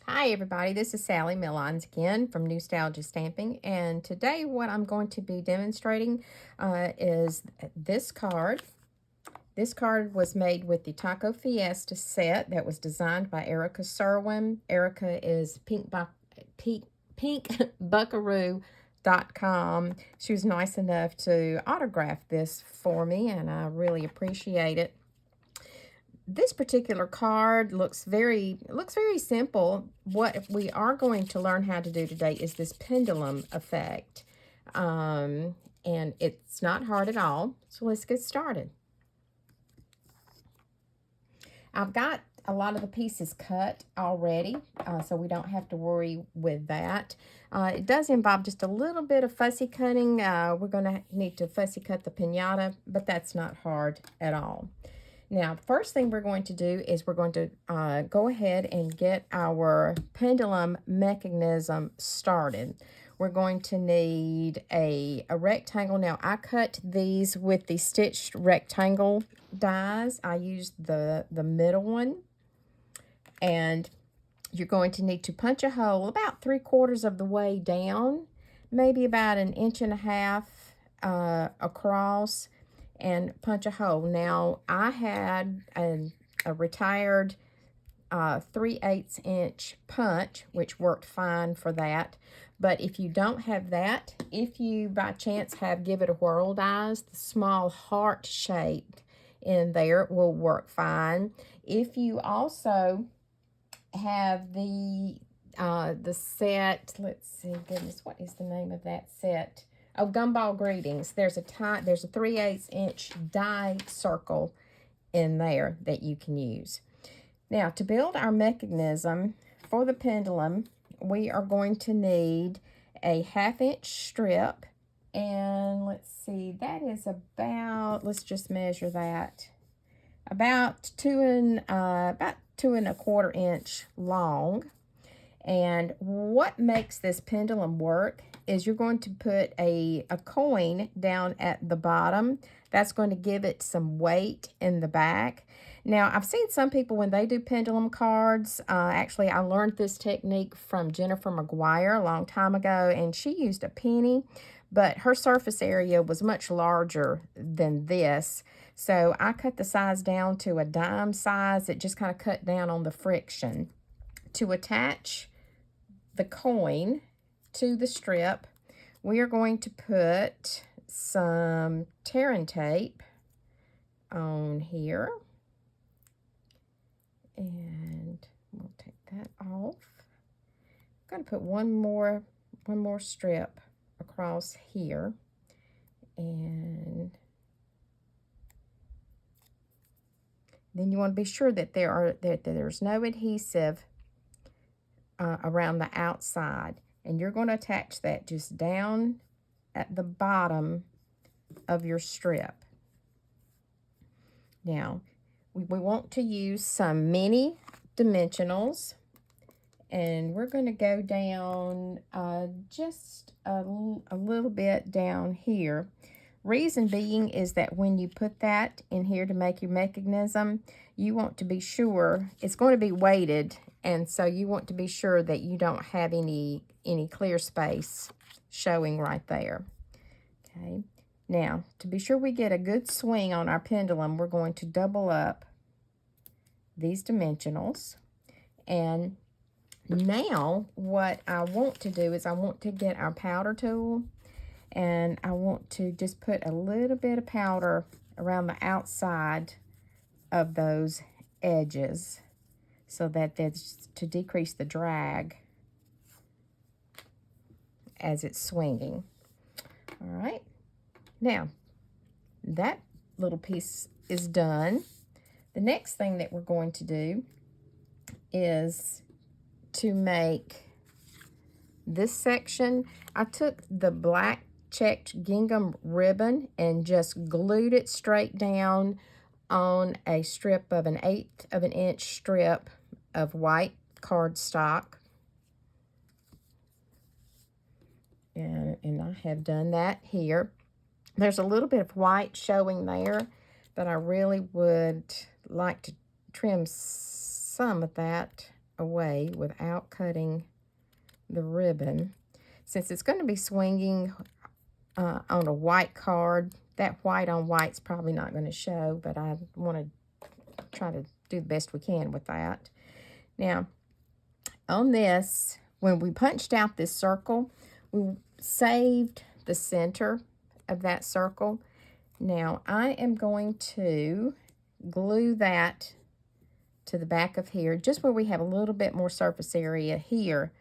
Hi everybody, this is Sally Millines again from Nostalgia Stamping, and today what I'm going to be demonstrating is this card. This card was made with the Taco Fiesta set that was designed by Erica Serwin. Erica is pinkbuckaroo.com. She was nice enough to autograph this for me, and I really appreciate it. This particular card looks very simple. What we are going to learn how to do today is this pendulum effect. And it's not hard at all. So let's get started. I've got a lot of the pieces cut already, so we don't have to worry with that. It does involve just a little bit of fussy cutting. We're going to need to fussy cut the piñata, but that's not hard at all. Now, first thing we're going to do is we're going to go ahead and get our pendulum mechanism started. We're going to need a rectangle. Now, I cut these with the stitched rectangle dies. I used the middle one. And you're going to need to punch a hole about 3/4 of the way down, maybe about 1.5 inches across, and punch a hole. Now, I had a retired 3/8 inch punch, which worked fine for that. But if you don't have that, if you by chance have Give It a Whirl dies, the small heart shape in there will work fine. If you also have the set, let's see, goodness, what is the name of that set? Oh, Gumball Greetings. There's a 3/8 inch die circle in there that you can use. Now, to build our mechanism for the pendulum, we are going to need a 1/2 inch strip, and let's see, that is about, let's just measure that, about 2 1/4 inch long. And what makes this pendulum work is you're going to put a coin down at the bottom. That's going to give it some weight in the back. Now, I've seen some people when they do pendulum cards, actually I learned this technique from Jennifer McGuire a long time ago, and she used a penny, but her surface area was much larger than this. So I cut the size down to a dime size. It just kind of cut down on the friction. To attach the coin to the strip, we are going to put some tearing tape on here, and we'll take that off. I'm going to put one more strip across here, and then you want to be sure that there's no adhesive around the outside, and you're going to attach that just down at the bottom of your strip. Now, we want to use some mini dimensionals, and we're going to go down just a little bit down here. Reason being is that when you put that in here to make your mechanism, you want to be sure it's going to be weighted, and so you want to be sure that you don't have any clear space showing right there. Okay. Now, to be sure we get a good swing on our pendulum, we're going to double up these dimensionals. And now what I want to do is I want to get our powder tool, and I want to just put a little bit of powder around the outside of those edges, so that that's to decrease the drag as it's swinging. All right. Now, that little piece is done. The next thing that we're going to do is to make this section. I took the black checked gingham ribbon and just glued it straight down on a strip of 1/8 of an inch strip of white cardstock. And I have done that here. There's a little bit of white showing there, but I really would like to trim some of that away without cutting the ribbon. Since it's going to be swinging on a white card, that white on white's probably not going to show, but I want to try to do the best we can with that. Now, on this, when we punched out this circle, we saved the center of that circle. Now, I am going to glue that to the back of here, just where we have a little bit more surface area here,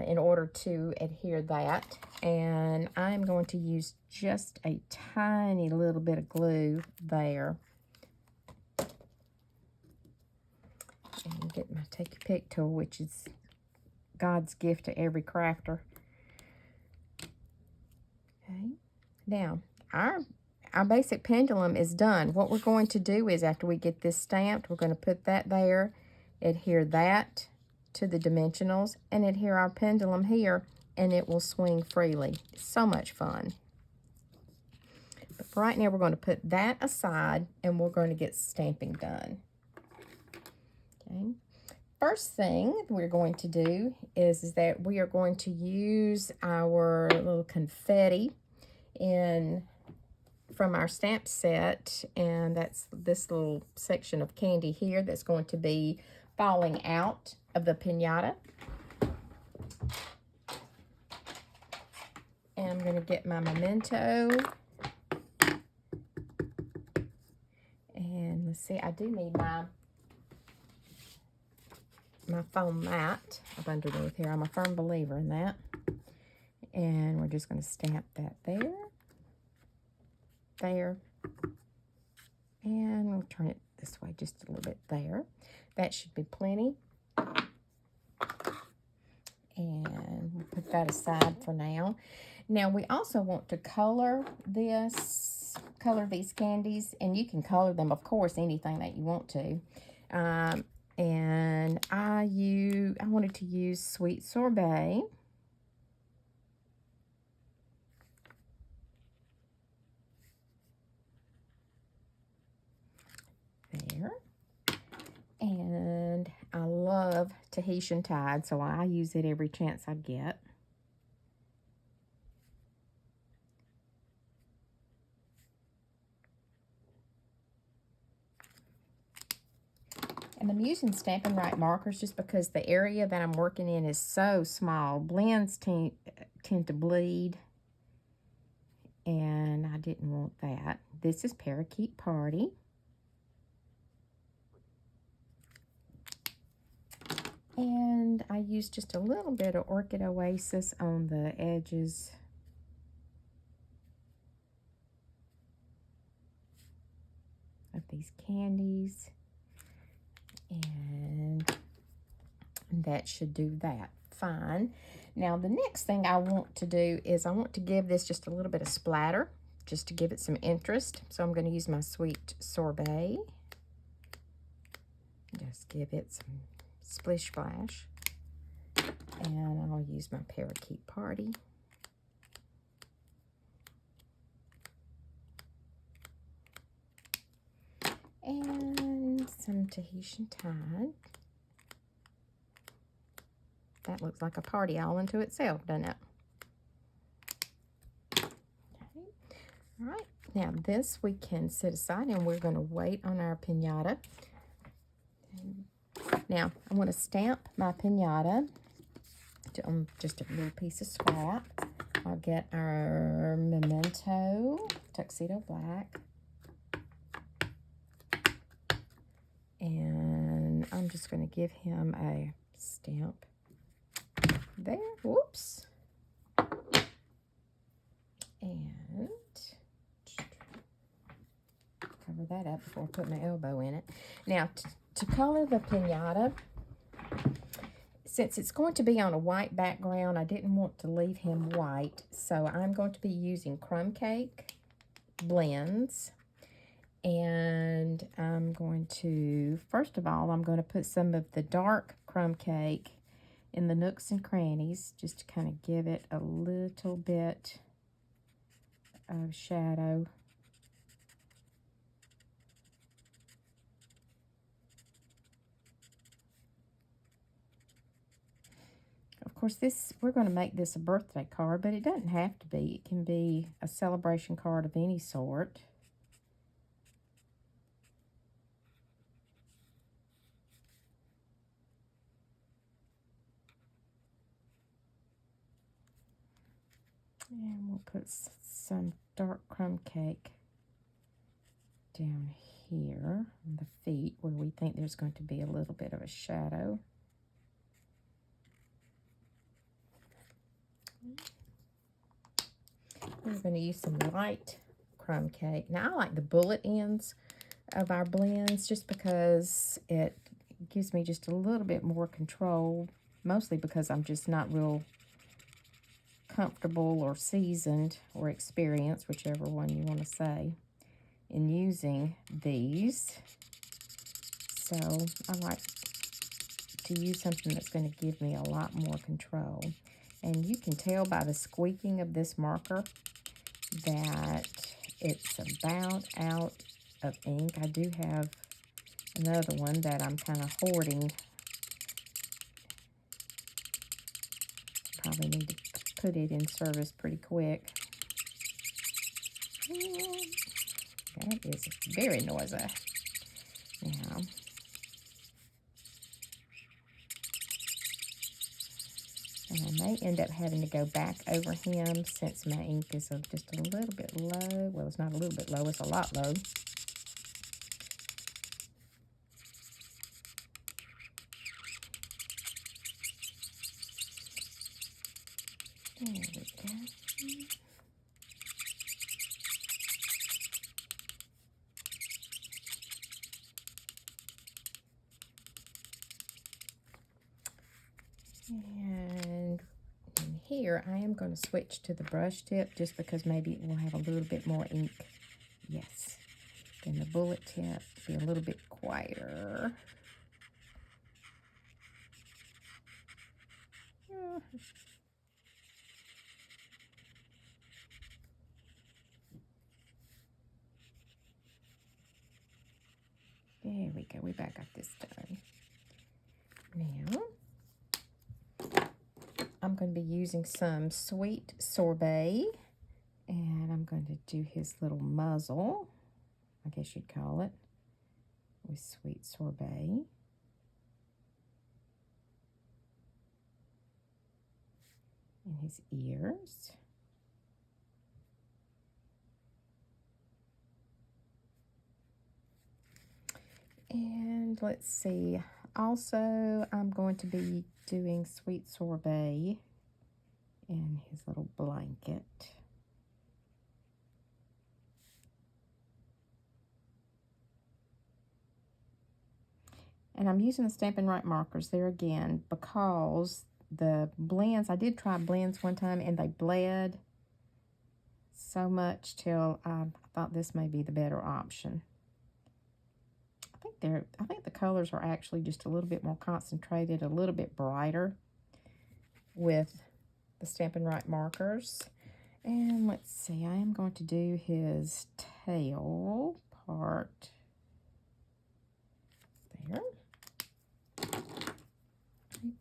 in order to adhere that. And I'm going to use just a tiny little bit of glue there. And get my Take Your Pick tool, which is God's gift to every crafter. Okay, now our basic pendulum is done. What we're going to do is, after we get this stamped, we're going to put that there, adhere that to the dimensionals, and adhere our pendulum here, and it will swing freely. So much fun. But for right now, we're going to put that aside, and we're going to get stamping done. Okay. First thing we're going to do is that we are going to use our little confetti from our stamp set, and that's this little section of candy here that's going to be falling out of the piñata. And I'm going to get my memento. And let's see, I do need my foam mat up underneath here. I'm a firm believer in that. And we're just going to stamp that there. There. And we'll turn it this way just a little bit there. That should be plenty. And we'll put that aside for now. Now, we also want to color these candies, and you can color them, of course, anything that you want to. And I wanted to use Sweet Sorbet. There. And I love Tahitian Tide, so I use it every chance I get. And I'm using Stampin' Right markers just because the area that I'm working in is so small. Blends tend to bleed, and I didn't want that. This is Parakeet Party. And I used just a little bit of Orchid Oasis on the edges. Of these candies. And that should do that fine. Now, the next thing I want to do is I want to give this just a little bit of splatter, just to give it some interest. So I'm going to use my Sweet Sorbet. Just give it some splish splash. And I'll use my Parakeet Party. And some Tahitian Tide. That looks like a party all into itself, doesn't it? Okay. All right. Now, this we can set aside, and we're going to wait on our piñata. Now, I want to stamp my piñata on just a little piece of scrap. I'll get our memento, Tuxedo Black. And I'm just going to give him a stamp there. Whoops. And cover that up before I put my elbow in it. Now, to color the piñata, since it's going to be on a white background, I didn't want to leave him white. So I'm going to be using Crumb Cake blends. And I'm going to, first of all, I'm going to put some of the dark crumb cake in the nooks and crannies, just to kind of give it a little bit of shadow. Of course, we're going to make this a birthday card, but it doesn't have to be. It can be a celebration card of any sort. And we'll put some dark crumb cake down here on the feet where we think there's going to be a little bit of a shadow. We're going to use some light crumb cake. Now I like the bullet ends of our blends just because it gives me just a little bit more control, mostly because I'm just not real comfortable or seasoned or experienced, whichever one you want to say, in using these. So I like to use something that's going to give me a lot more control. And you can tell by the squeaking of this marker that it's about out of ink. I do have another one that I'm kind of hoarding. Probably need to put it in service pretty quick. That is very noisy. Now, and I may end up having to go back over him since my ink is just a little bit low. Well, it's not a little bit low, it's a lot low. There we go. And in here, I am going to switch to the brush tip just because maybe it will have a little bit more ink. Yes. Then the bullet tip be a little bit quieter. There we go. We back got this done. Now, I'm going to be using some sweet sorbet, and I'm going to do his little muzzle, I guess you'd call it, with sweet sorbet. And his ears. And let's see, also I'm going to be doing sweet sorbet in his little blanket. And I'm using the Stampin' Right markers there again because the blends, I did try blends one time and they bled so much till I thought this may be the better option. I think the colors are actually just a little bit more concentrated, a little bit brighter with the Stampin' Right markers. And let's see, I am going to do his tail part there.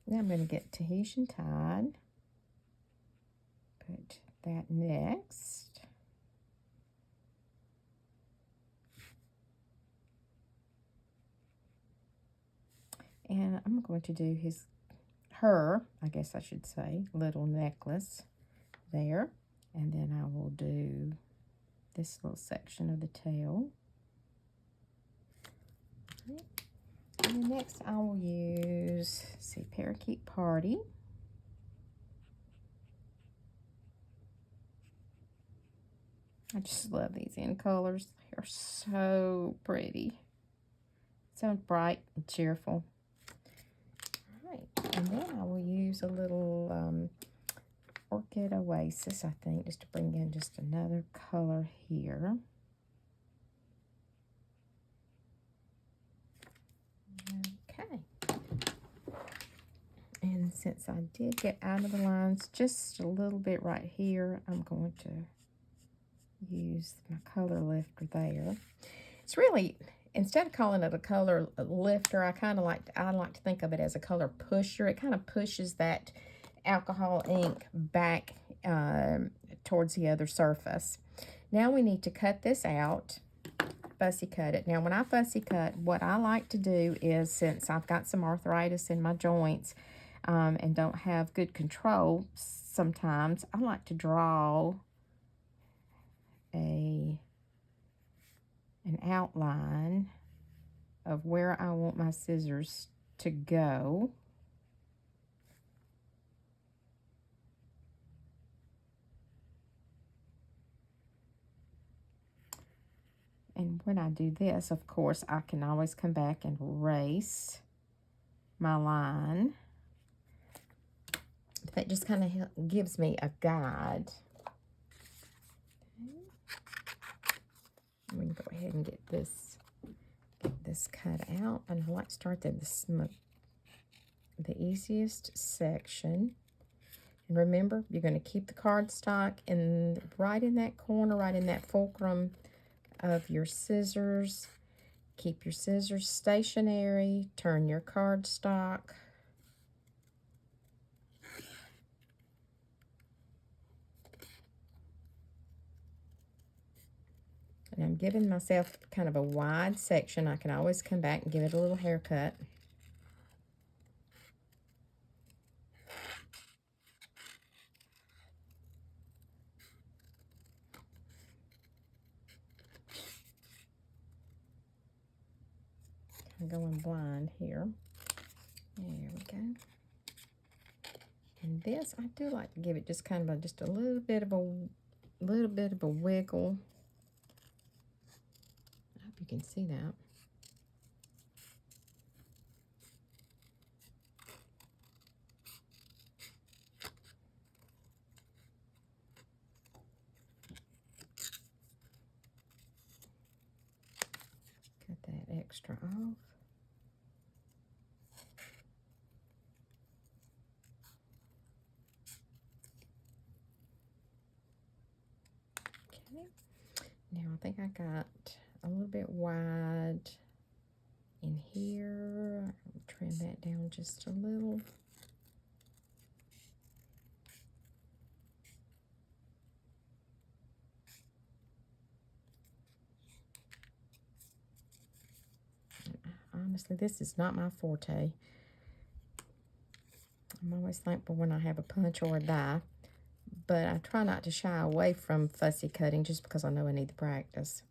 Now I'm going to get Tahitian Tide. Put that next. And I'm going to do her, I guess I should say, little necklace there. And then I will do this little section of the tail. Right. And next I will use, let's see, Parakeet Party. I just love these end colors. They're so pretty. So bright and cheerful. All right, and then I will use a little Orchid Oasis, I think, just to bring in just another color here. Okay. And since I did get out of the lines just a little bit right here, I'm going to use my color lifter there. It's really, instead of calling it a color lifter, I like to think of it as a color pusher. It kind of pushes that alcohol ink back towards the other surface. Now we need to cut this out, fussy cut it. Now when I fussy cut, what I like to do is, since I've got some arthritis in my joints and don't have good control sometimes, I like to draw an outline of where I want my scissors to go. And when I do this, of course, I can always come back and erase my line. But that just kind of gives me a guide. I'm going to go ahead and get this cut out. And I like to start at the easiest section. And remember, you're going to keep the cardstock right in that corner, right in that fulcrum of your scissors. Keep your scissors stationary. Turn your cardstock. And I'm giving myself kind of a wide section. I can always come back and give it a little haircut. I'm going blind here. There we go. And this, I do like to give it just kind of just a little bit of a wiggle. I hope you can see that. Cut that extra off. Okay. Now I think I got a little bit wide in here. I'll trim that down just a little. Honestly, this is not my forte. I'm always thankful when I have a punch or a die, but I try not to shy away from fussy cutting just because I know I need the practice.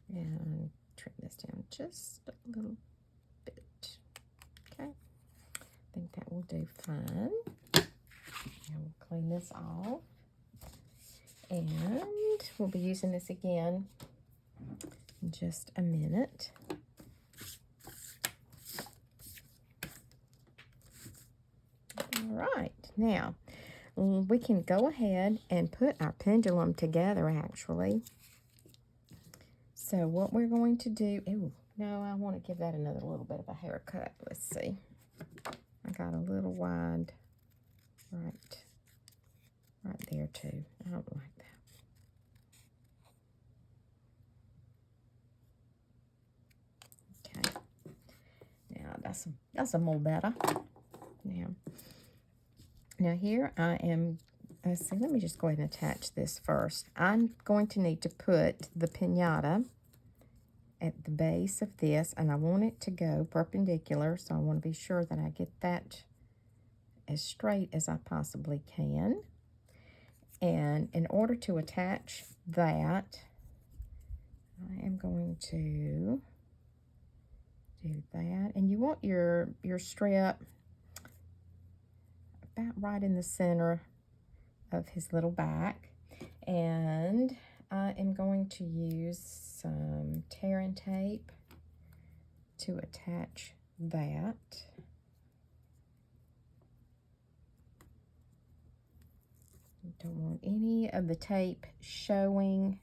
And trim this down just a little bit. Okay, I think that will do fine. And we'll clean this off. And we'll be using this again in just a minute. All right, now we can go ahead and put our pendulum together actually. So what we're going to do, no, I want to give that another little bit of a haircut. Let's see. I got a little wide right there too. I don't like that. Okay. Now that's a more better. Now here I am. Let's see. Let me just go ahead and attach this first. I'm going to need to put the piñata at the base of this, and I want it to go perpendicular, so I want to be sure that I get that as straight as I possibly can. And in order to attach that, I am going to do that. And you want your strip about right in the center of his little back. And I am going to use some tear and tape to attach that. Don't want any of the tape showing.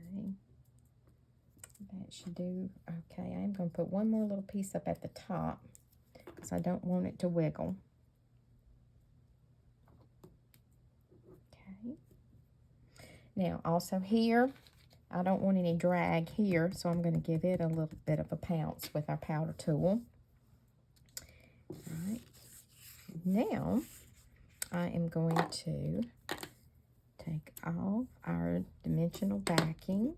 Okay, that should do. Okay, I'm going to put one more little piece up at the top because I don't want it to wiggle. Okay. Now, also here, I don't want any drag here, so I'm going to give it a little bit of a pounce with our powder tool. All right. Now, I am going to take off our dimensional backing,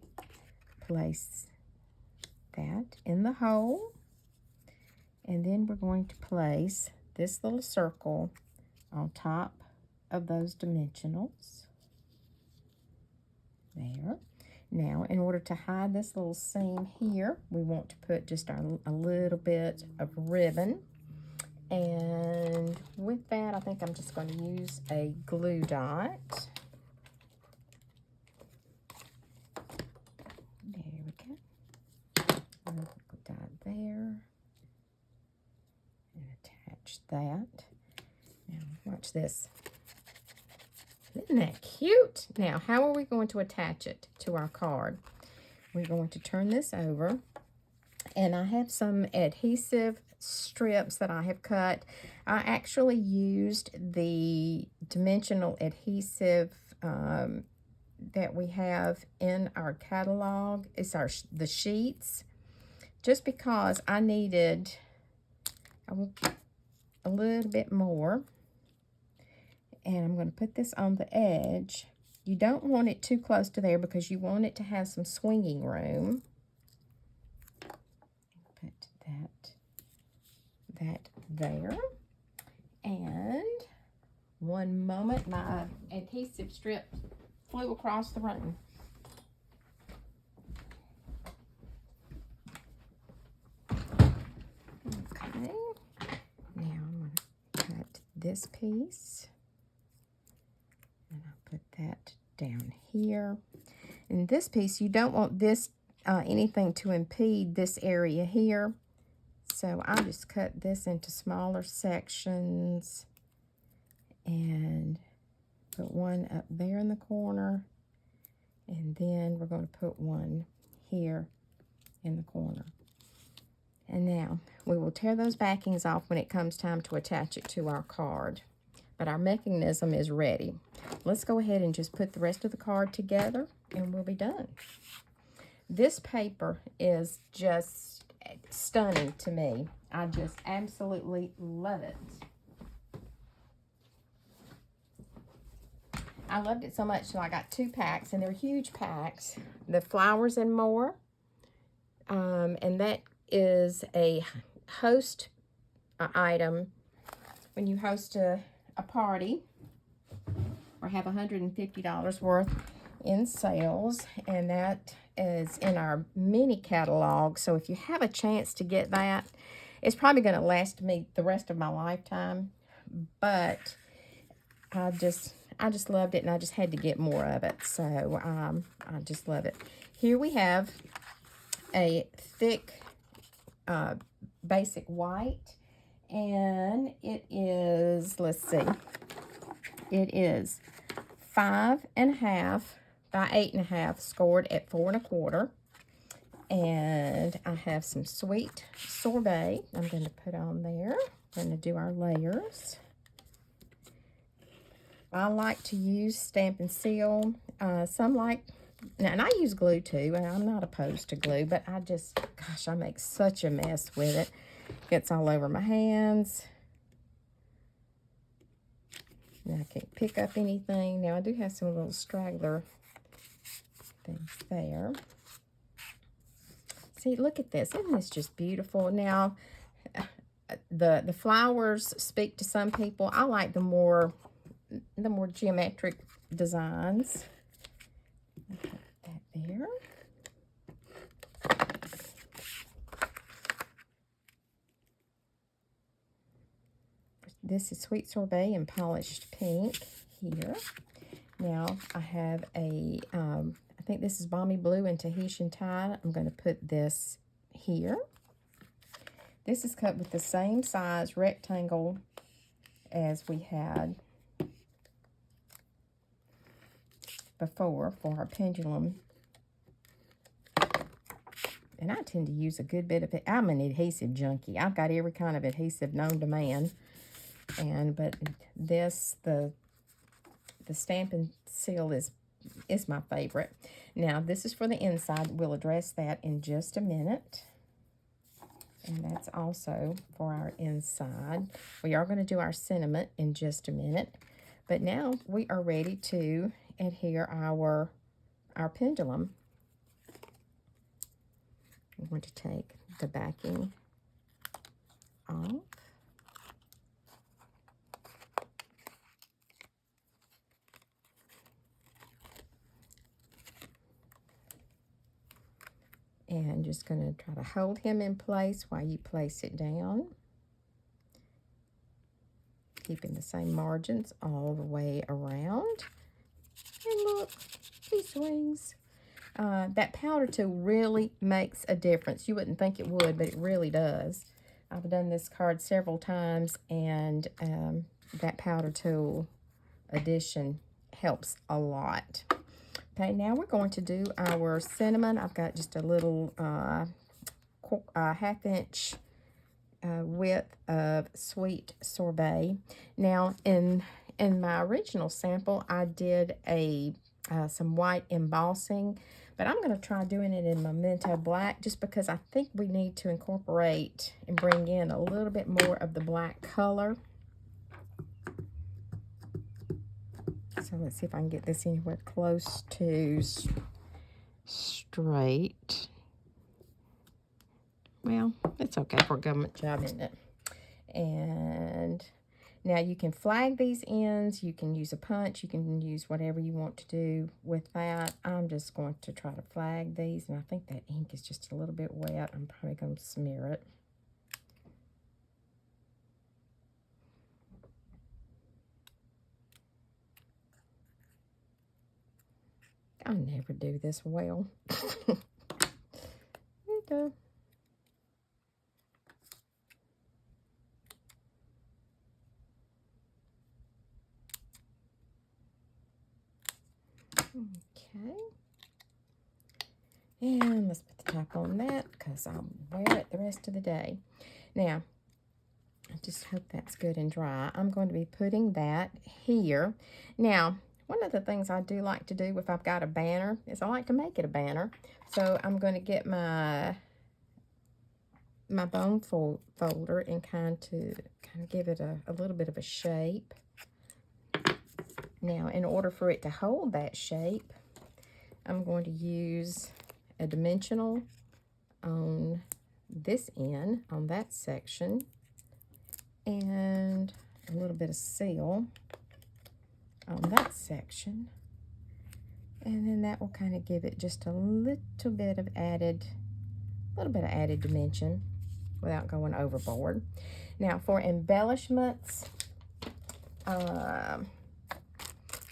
place that in the hole, and then we're going to place this little circle on top of those dimensionals. There. Now, in order to hide this little seam here, we want to put just a little bit of ribbon. And with that, I think I'm just going to use a glue dot. There we go. Glue dot there. And attach that. Now, watch this. Isn't that cute? Now, how are we going to attach it to our card? We're going to turn this over. And I have some adhesive strips that I have cut. I actually used the dimensional adhesive that we have in our catalog. It's the sheets. Just because I needed a little bit more. And I'm going to put this on the edge. You don't want it too close to there because you want it to have some swinging room. Put that there. And one moment, my adhesive strip flew across the room. Okay. Now I'm going to cut this piece. And I'll put that down here. In this piece, you don't want this anything to impede this area here. So I just cut this into smaller sections and put one up there in the corner. And then we're going to put one here in the corner. And now we will tear those backings off when it comes time to attach it to our card. But our mechanism is ready. Let's go ahead and just put the rest of the card together and we'll be done. This paper is just stunning to me. I just absolutely love it. I loved it so much, so I got 2 packs, and they're huge packs. The Flowers and More, and that is a host item when you host a party or have $150 worth in sales, and that is in our mini catalog. So if you have a chance to get that, it's probably going to last me the rest of my lifetime, but I just loved it, and I just had to get more of it. So I just love it. Here we have a thick basic white, and it is, let's see, it is 5.5 by 8.5, scored at 4 1/4. And I have some sweet sorbet I'm going to put on there. We're going to do our layers. I like to use Stamp and Seal. Some like, and I use glue too, and I'm not opposed to glue, but I just, gosh, I make such a mess with it. Gets all over my hands. And I can't pick up anything. Now, I do have some little straggler things there. See, look at this. Isn't this just beautiful? Now, the flowers speak to some people. I like the more geometric designs. Put that there. This is Sweet Sorbet in Polished Pink here. Now, I have a, I think this is Balmy Blue and Tahitian Tie. I'm going to put this here. This is cut with the same size rectangle as we had before for our pendulum. And I tend to use a good bit of it. I'm an adhesive junkie. I've got every kind of adhesive known to man. But this, the Stamp and Seal is is my favorite. Now, this is for the inside. We'll address that in just a minute. And that's also for our inside. We are going to do our sentiment in just a minute. But now we are ready to adhere our pendulum. I'm going to take the backing off. And just going to try to hold him in place while you place it down. Keeping the same margins all the way around. And look, he swings. That powder tool really makes a difference. You wouldn't think it would, but it really does. I've done this card several times, and that powder tool addition helps a lot. Okay, now we're going to do our cinnamon. I've got just a little half-inch width of sweet sorbet. Now, in my original sample, I did some white embossing, but I'm going to try doing it in Memento Black just because I think we need to incorporate and bring in a little bit more of the black color. So let's see if I can get this anywhere close to straight. Well, it's okay for a government job, isn't it? And now you can flag these ends. You can use a punch. You can use whatever you want to do with that. I'm just going to try to flag these. And I think that ink is just a little bit wet. I'm probably going to smear it. I never do this well. There you go. Okay. And let's put the top on that because I'll wear it the rest of the day. Now, I just hope that's good and dry. I'm going to be putting that here. Now, one of the things I do like to do if I've got a banner is I like to make it a banner. So I'm going to get my bone folder and kind of give it a little bit of a shape. Now, in order for it to hold that shape, I'm going to use a dimensional on this end, on that section, and a little bit of seal on that section. And then that will kind of give it just a little bit of added dimension without going overboard. Now, for embellishments,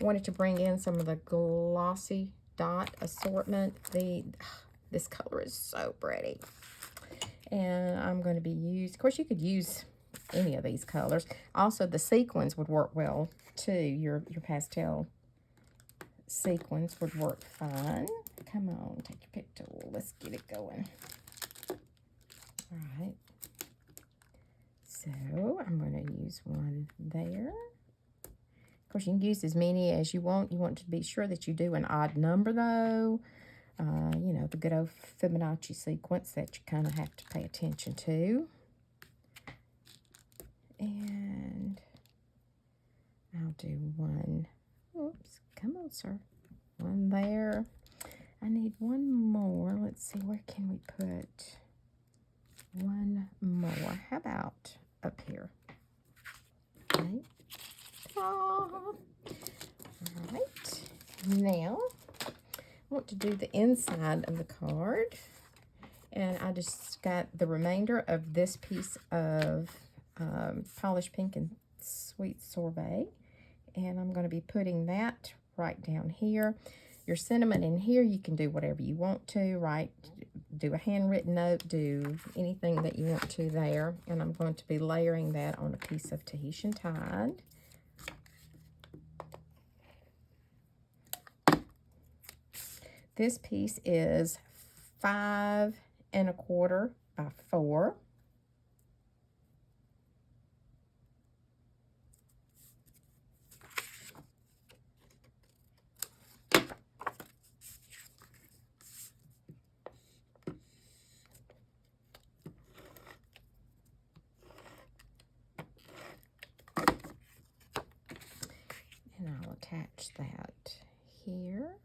wanted to bring in some of the glossy dot assortment. This color is so pretty. And I'm going to be using, of course you could use any of these colors. Also, the sequins would work well too. Your pastel sequins would work fine. Come on, take your pick tool. Let's get it going. All right. So I'm going to use one there. Of course, you can use as many as you want. You want to be sure that you do an odd number, though. You know, the good old Fibonacci sequence that you kind of have to pay attention to. And I'll do one. Oops, come on, sir. One there. I need one more. Let's see, where can we put one more? How about up here? Okay. All right. Now, I want to do the inside of the card. And I just got the remainder of this piece of polished pink and sweet sorbet. And I'm going to be putting that right down here. Your cinnamon in here, you can do whatever you want to, right? Do a handwritten note, do anything that you want to there. And I'm going to be layering that on a piece of Tahitian Tide. This piece is 5 1/4 by 4. here.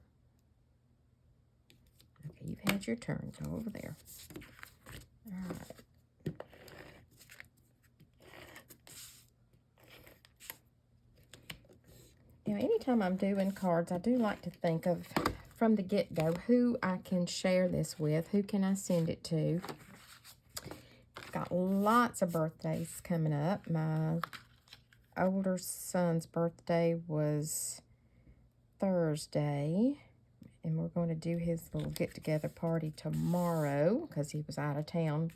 Okay, you've had your turn. Go over there. All right. Now, anytime I'm doing cards, I do like to think of, from the get-go, who I can share this with. Who can I send it to? Got lots of birthdays coming up. My older son's birthday was Thursday, and we're going to do his little get-together party tomorrow because he was out of town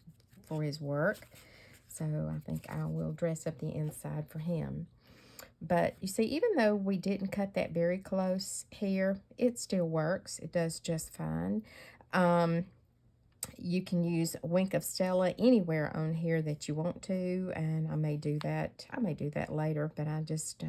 for his work. So I think I will dress up the inside for him. But you see, even though we didn't cut that very close here, it still works. It does just fine. You can use a wink of Stella anywhere on here that you want to, and I may do that. I may do that later, but I just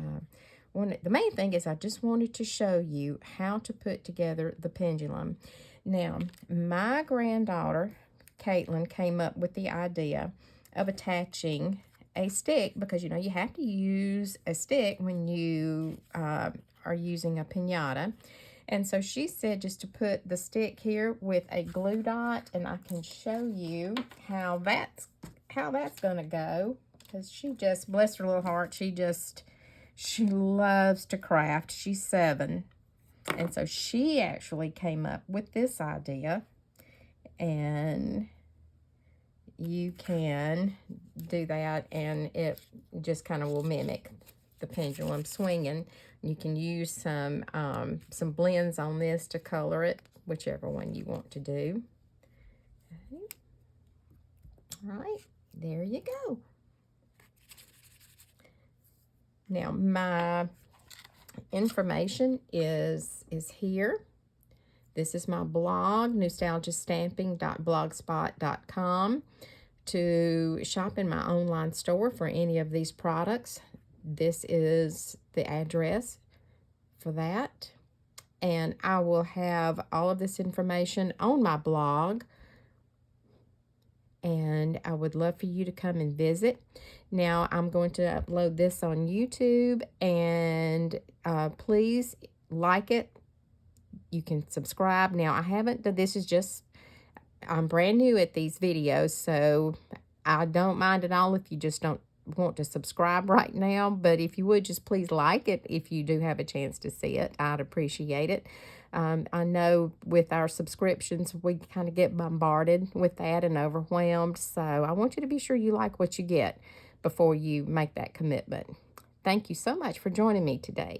wanted, the main thing is I just wanted to show you how to put together the pendulum. Now, my granddaughter, Caitlin, came up with the idea of attaching a stick, because, you know, you have to use a stick when you are using a piñata. And so she said just to put the stick here with a glue dot, and I can show you how that's going to go, because she just, bless her little heart, she loves to craft. She's 7. And so she actually came up with this idea, and you can do that, and it just kind of will mimic the pendulum swinging. You can use some blends on this to color it, whichever one you want to do. Okay. All right, there you go. Now, my information is here. This is my blog, nostalgiastamping.blogspot.com, to shop in my online store for any of these products. This is the address for that. And I will have all of this information on my blog. And I would love for you to come and visit. Now, I'm going to upload this on YouTube. And please like it. You can subscribe. Now, I haven't, this is just, I'm brand new at these videos, so I don't mind at all if you just don't want to subscribe right now. But if you would, just please like it if you do have a chance to see it. I'd appreciate it. I know with our subscriptions, we kind of get bombarded with that and overwhelmed. So I want you to be sure you like what you get before you make that commitment. Thank you so much for joining me today.